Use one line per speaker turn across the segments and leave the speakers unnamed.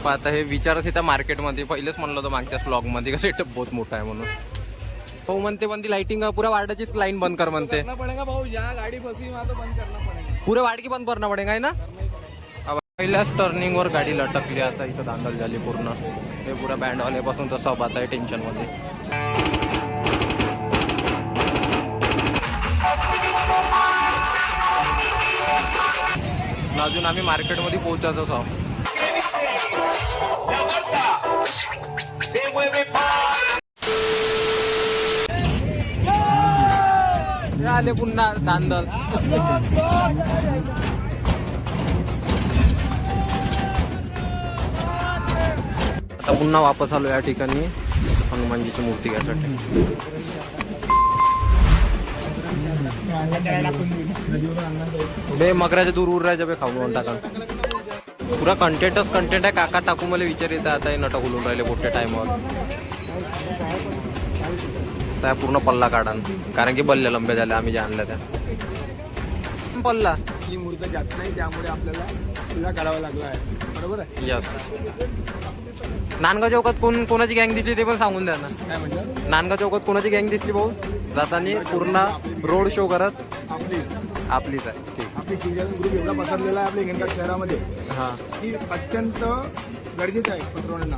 Setup आता हे विचारच येत्या मार्केटमध्ये. पहिलेच म्हणलं होतं मागच्या ब्लॉगमध्ये का सेटअप बहुत मोठा आहे म्हणून. भाऊ म्हणते पण ती लाइटिंग पुरा वार्डाचीच लाईन बंद कर म्हणते.
भाऊ या गाडी फसी बंद करना पडेगा.
पुरे वार्ड की बंद करना पडेगा है ना. पहिल्याच टर्निंग वर गाडी लटकली. आता इथं दांदल झाली पूर्ण. हे पुरा बँड वाल्यापासून तर सब आता आहे टेन्शन मध्ये. अजून आम्ही मार्केटमध्ये पोहोचायचोच आहोत. आले पुन्हा दांदल. आता पुन्हा वापस आलो या ठिकाणी हनुमानजीची मूर्ती घ्यायसाठी. बे मगराच्या दूर उरायच्या बे खाऊन टाका. पुरा कंटेंटच कंटेंट आहे. काका टाकू मला विचार येतं आता हे नट खुलून राहिले मोठ्या टाइमवर. त्या पूर्ण पल्ला काढा कारण की बल्ल्या लंब्या झाल्या आम्ही ज्या आणल्या त्या. पल्ला
ही मूर्त जात नाही त्यामुळे आपल्याला तिला काढावा लागला आहे. बरोबर आहे.
यस. नांदगाव चौकात कोणाची गँग दिसली ते पण सांगून द्या ना.
काय म्हणलं
नांदगाव चौकात कोणाची गँग दिसली भाऊ जाताना पूर्ण रोड शो करत. आपलीच आहे. ठीक.
आपली शिवजन ग्रुप एवढा पसरलेला आहे आपल्या हिंगणघाट शहरामध्ये
हां
की अत्यंत गरजेचं आहे पसरवणं.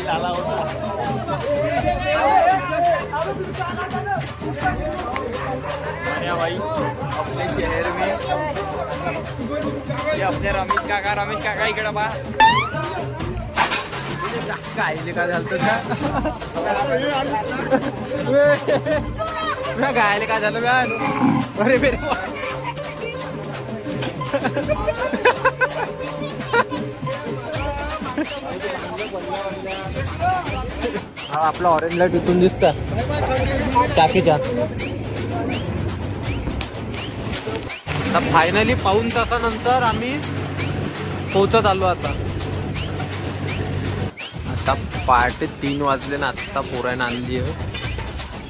आला होता
भाई अपने शहर में ये अपने रमेश काका इकडे बा गायले का झालं का गायले का झालं मॅन. अरे मेरे हा आपला ऑरेंज लाईट इथून दिसतं टाकीच्या. फायनली पाऊण तासानंतर आम्ही पोहोचत आलो. आता पहाटे 3 वाजले ना. आत्ता पोरायनं आणली आहे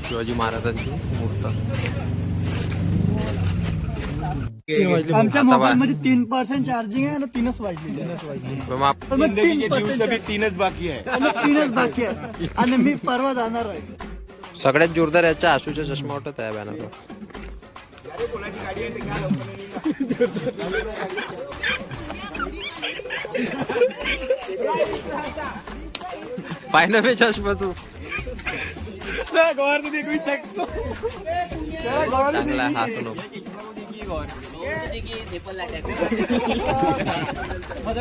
शिवाजी महाराजांची मूर्त.
आमच्या मोबाईल मध्ये 3% चार्जिंग आहे आणि 3च वाजले.
3च बाकी आहे.
3च बाकी आहे आणि मी परवा जाणार आहे.
सगळ्यात जोरदार याच्या आशूचा चष्मा वाटत आहे बॅनर. पाहिलं बे चष्मा तू चांगला हसू नको.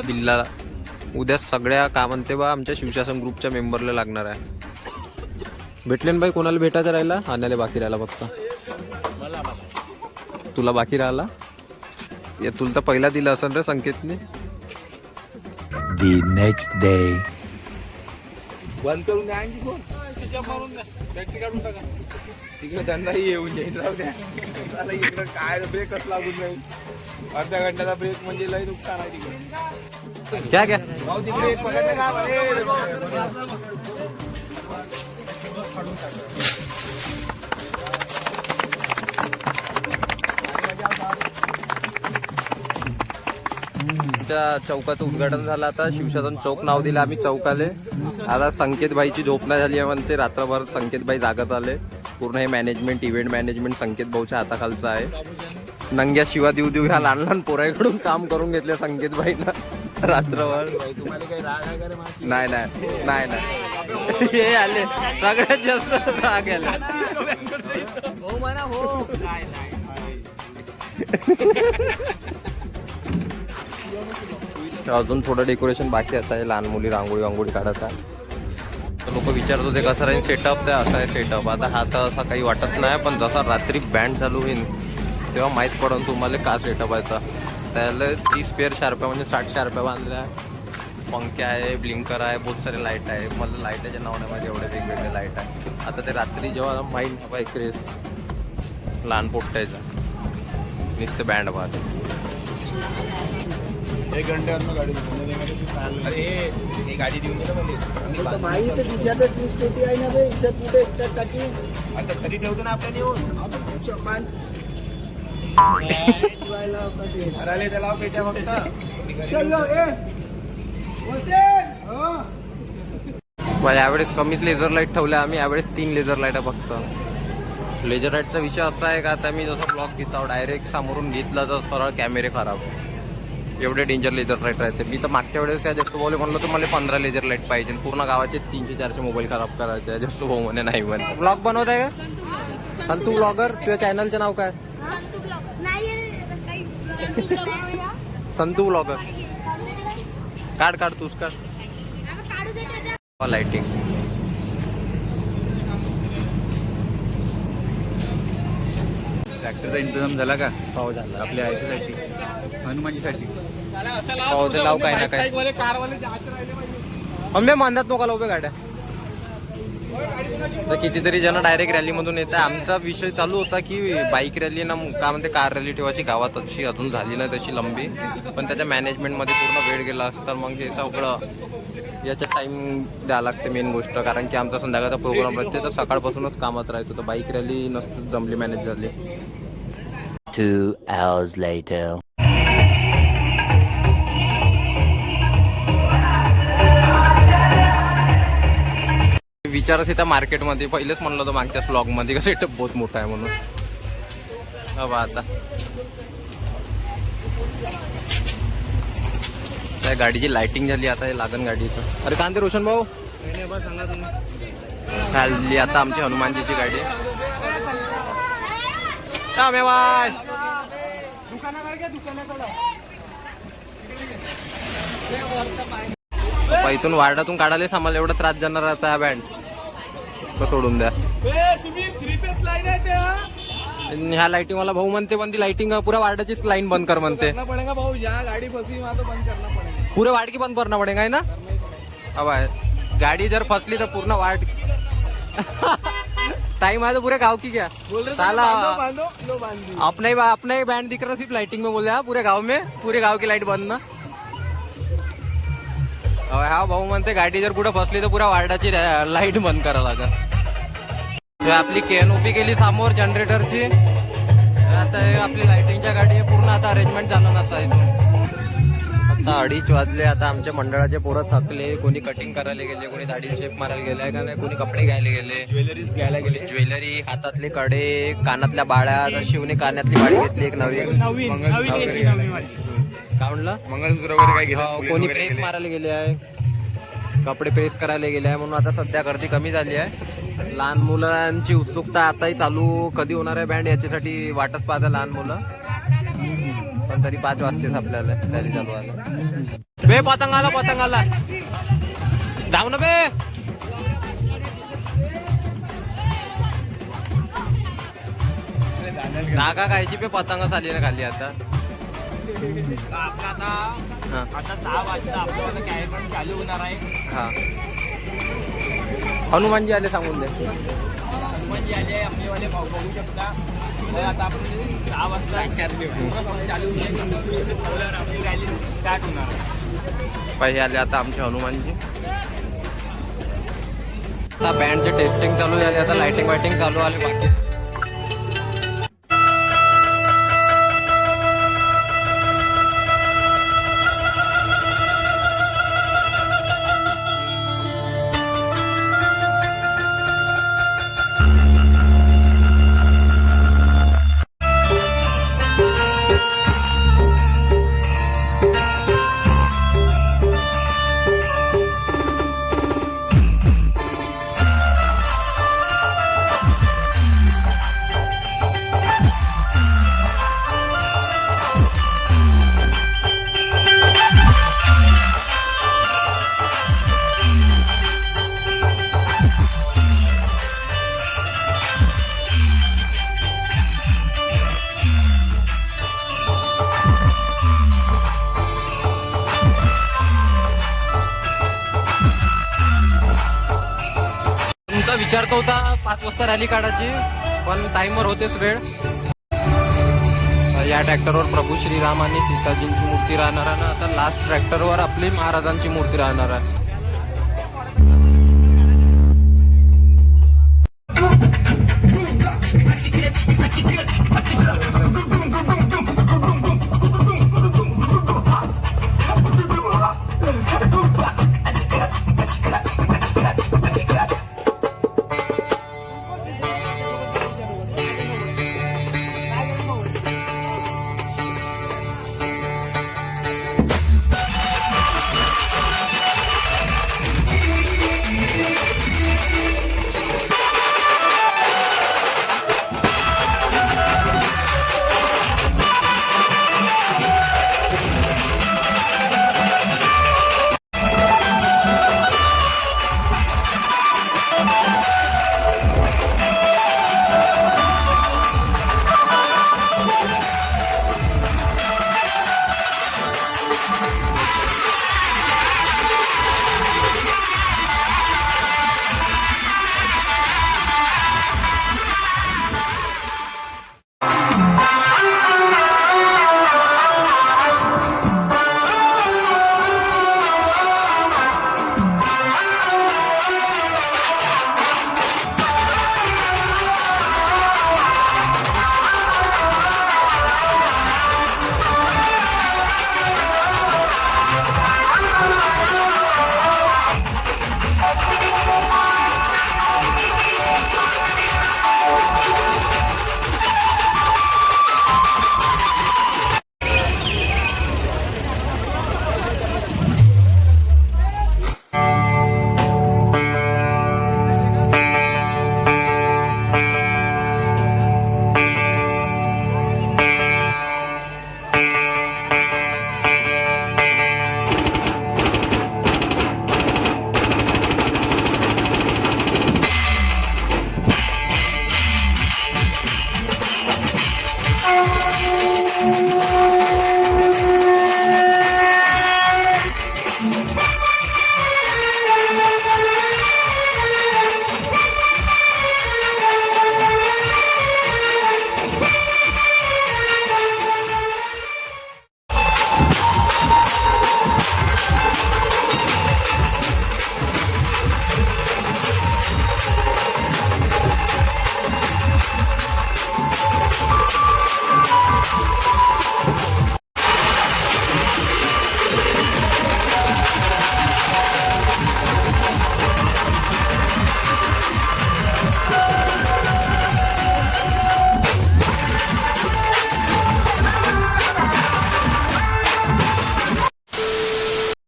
बिल्ला उद्या सगळ्या का म्हणते बा आमच्या शिवशासन ग्रुपच्या मेंबरला लागणार आहे. भेटले ना बाई. कोणाला भेटायचं राहिला. आणायला बाकी राहिला फक्त. तुला बाकी राहिला. तुला तर पहिला दिला असेल रे संकेतने.
The next day.
बंद करून द्या आणखी कोण मारून द्या. बॅटरी काढून टाका. तिकडे त्यांनाही येऊन जाईल. राहू द्या. इकडे काय ब्रेकच लागून जाईल. अर्ध्या घंट्याचा ब्रेक म्हणजे लई नुकसान आहे तिकडे.
क्या क्या
भाऊ ती ब्रेक पकडले का.
चौकाचं उद्घाटन झालं. आता शिवशासन चौक नाव दिलं आम्ही चौकाले. आता संकेत भाईची झोप नाही झाली आहे म्हणते. रात्रभर संकेत भाई जागत आले. पूर्ण हे मॅनेजमेंट इव्हेंट मॅनेजमेंट संकेत भाऊच्या हाताखालचं आहे. नंग्या शिवा देऊ देऊ ह्या लहान लहान पोराईकडून काम करून घेतले संकेत भाईनं रात्रभर.
तुम्हाला काही राग आहे का रे माझी.
नाही नाही नाही हे आले सगळ्यात जास्त राग आले.
हो म्हणा हो.
अजून थोडं डेकोरेशन बाकी आहे. लहान मुली रांगोळी काढत आहे. लोक विचारत होते कसं राहील सेटअप. त्या असा आहे सेटअप. आता हा तर असा काही वाटत नाही पण जसा रात्री बँड चालू होईल तेव्हा माहीत पडेल तुम्हाला का सेटअप आहे. त्याला 30 पेअर शार्प्या म्हणजे 60 शार्प्या बांधल्या. पंखे आहे, ब्लिंकर आहे, बहुत सारे लाईट आहे. मला लाईटाच्या नाव नाही माझे एवढे वेगवेगळे लाईट आहे. आता ते रात्री जेव्हा माहीत हवा एक रेस लहान पोट्याचा नुसतं बँड पाहते.
1 घंटे में गाड़ी अरे ही गाडी देऊन दे ना मला
भाई तर तिच्यात तीच पेटी आहे ना बे, हिच्यात कुठे एकट्यात टाकी.
आता खरी ठेवतो ना आपल्या नेऊन
चपान
अरे त्याला पेट्या फक्त
चलो ए
यावेळेस कमीच लेझर लाईट ठेवल्या आम्ही, यावेळेस 3 लेझर लाईट फक्त. लेझर लाईटचा विषय असा आहे का आता मी जसं ब्लॉक घेत आहो डायरेक्ट समोरून घेतला तर सरळ कॅमेरे खराब, एवढे डेंजर लेझर लाईट राहते. मी तर मागच्या वेळेस या जस्ट बोले म्हणलं तर मला 15 लेझर लाईट पाहिजे, पूर्ण गावाचे 300-400 मोबाईल खराब करायचे. जस्ट भाऊ म्हणे नाही म्हणे. ब्लॉग बनवत आहे का संतू ब्लॉगर? तुझ्या चॅनलचं नाव काय? संतू ब्लॉगर. काढ तूच काढ. लाइटिंग
ट्रॅक्टरचा इंतजाम झाला का?
पाव झाला
आपल्या ह्याच्यासाठी हनुमानजीसाठी
पाव ते लाव काय ना काय. आंबे मानतात नका लावू गाड्या. तर कितीतरी जण डायरेक्ट रॅलीमधून येत आहे. आमचा विषय चालू होता की बाईक रॅली ना काय म्हणते कार रॅली ठेवायची गावात, तशी अजून झाली नाही तशी लंबी, पण त्याच्या मॅनेजमेंटमध्ये पूर्ण वेळ गेला असता. मग हे सगळं याच्या टाईम द्यावं लागते मेन गोष्ट, कारण की आमचा संध्याकाळचा प्रोग्राम राहते तर सकाळपासूनच कामात राहतो. तर बाईक रॅली नसतं जमली, मॅनेज झाली.
2 hours later.
विचारच येत्या मार्केटमध्ये. पहिलेच म्हणलं होतं मागच्या ब्लॉगमध्ये का सेटअप बहुत मोठा आहे म्हणून. बाबा आता त्या गाडीची लाइटिंग झाली, आता हे लागन गाडीचं. अरे कांदे रोशन भाऊ खाल्ली आता आमची हनुमानजीची गाडी. इथून वार्डातून काढायला आम्हाला एवढा त्रास जाणार आता. बँड सोडून द्या. ह्या लाइटिंग वाला भाऊ म्हणते पण ती लाइटिंग पुऱ्या वार्डाचीच लाईन बंद कर म्हणते. पुरे वार्ड की बंद करना पडेगा है ना. अब गाड़ी जर फसली तो पूर्ण वार्ड टाइम है तो पूरे गांव की क्या साला अपना ही बैंड दिख रहा सिर्फ लाइटिंग में बोल रहा पूरे गांव में, पूरे गांव की लाइट बंद ना. हा भाऊ म्हणते गाडी जर कुठं फसली तर पुऱ्या वार्डाची लाईट बंद करा लागत. आपली केनओपी केली समोर जनरेटरची. आता आपली लाइटिंगच्या गाडी पूर्ण आता अरेंजमेंट झालं ना. आता इथून आता 2:30 वाजले. आता आमच्या मंडळाचे पोरं थकले, कोणी कटिंग करायला गेले, कोणी दाढी शेप मारायला गेले का नाही, कोणी कपडे घ्यायला गेले, ज्वेलरीज घ्यायला गेले, ज्वेलरी, हातातले कडे, कानातल्या बाळ्या. आता शिवने कानातली बाळी घेतली एक नवी. काय म्हणलं
मंगळसूत्र वगैरे काय घेतलं.
कोणी प्रेस मारायला गेले आहे, कपडे प्रेस करायला गेले आहे. म्हणून आता सध्या गर्दी कमी झाली आहे. लहान मुलांची उत्सुकता आताही चालू, कधी होणार आहे बँड याच्यासाठी वाटच पाहता लहान मुलं. पण तरी 5 वाजतेच आपल्याला तरी चालू आलं. बे पतंगाला धाव ना बे. नागा खायची पे पतंग आली ना खाली. आता
आता 6 वाजता आपल्याला कार्यक्रम चालू होणार आहे.
हा हनुमानजी आले सांगून दे.
हनुमानजी आले आपलेवाले भाऊ बघू शकता. आता आपण 6 वाजता चालू आपली रॅली स्टार्ट होणार.
पहिले आले आता आमचे हनुमानजी. आता बँडचे टेस्टिंग चालू झाले, आता लाइटिंग वाइटिंग चालू आली. बाकी विचारतो होता 5 वाजता रॅली काढायची, पण टाइमवर होतेच वेळ. या ट्रॅक्टरवर प्रभू श्रीराम आणि सीताजींची मूर्ती राहणार आहे ना. आता लास्ट ट्रॅक्टरवर आपली महाराजांची मूर्ती राहणार आहे.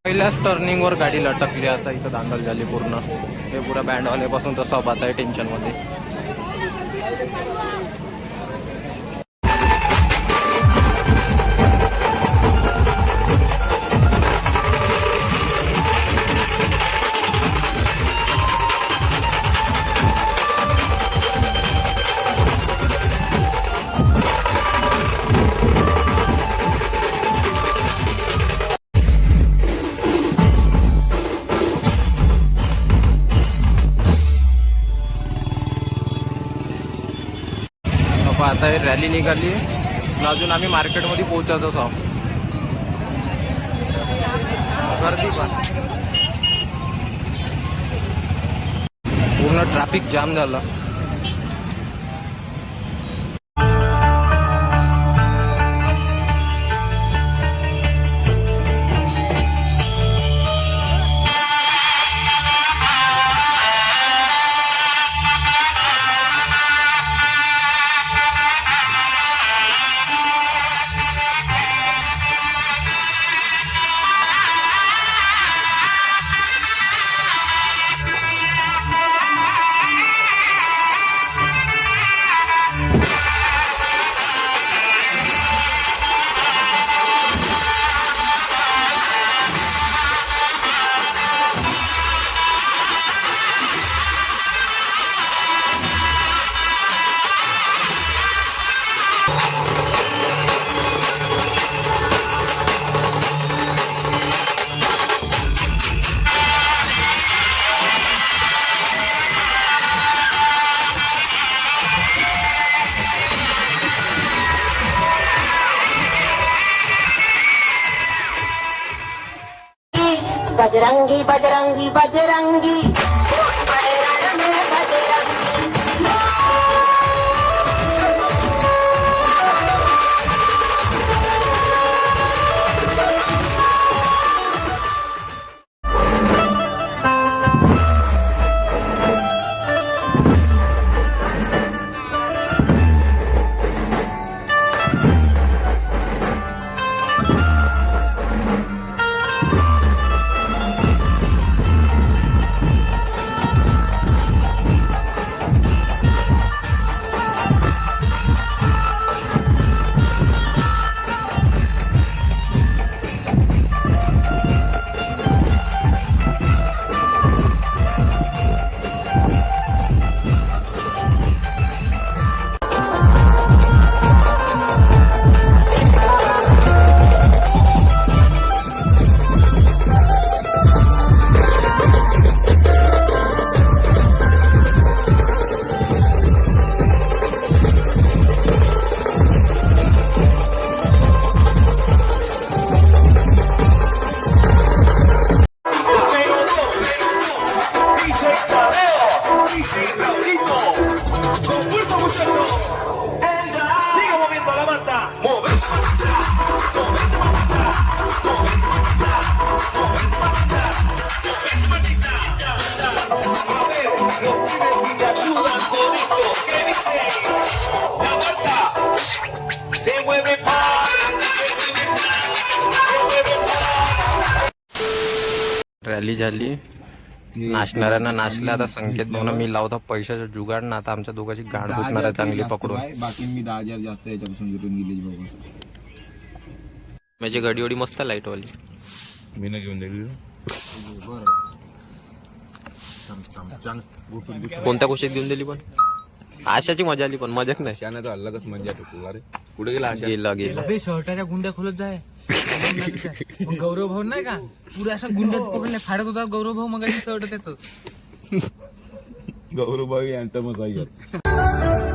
पहिल्याच टर्निंगवर गाडी लटकली. आता इथं दांगल झाली पूर्ण. हे पुरा बँडवाल्यापासून तसा बात आहे टेन्शनमध्ये. आता ही रॅली निघाली. अजून आम्ही मार्केटमध्ये पोहोचतच आहोत. गर्दी पण पूर्ण ट्रॅफिक जाम झालं.
बजरंगी बजरंगी बजरंगी बजरंग में बजरंगी
रॅली झाली, नाचणाऱ्यांना नाचले. आता संकेत भाऊना मी लावता पैशाचा जुगाड ना, आता आमच्या दोघांची गाड फुटणार आहे चांगली पकडून.
बाकी मी 10,000 जास्त याच्यापासून घेऊन निलेश भाऊ.
माझी गाडी एवढी मस्त लाईट वाली
मी न घेऊन दिली.
कोणत्या गोष्टीत घेऊन दिली पण आशाची मजा आली, पण मजाक नाही.
शाण्याचा अलगच मजा ठेवतो. अरे कुठे गेला आशा?
गेला गेला
अबे शर्टाच्या गुंड्या खोलत जाय. मग गौरव भाऊ नाही का पुऱ्या असं गुंड्यात पकडले फाडत होता गौरव भाऊ. मग शर्ट त्याच
गौरव भाऊ यांचा मजा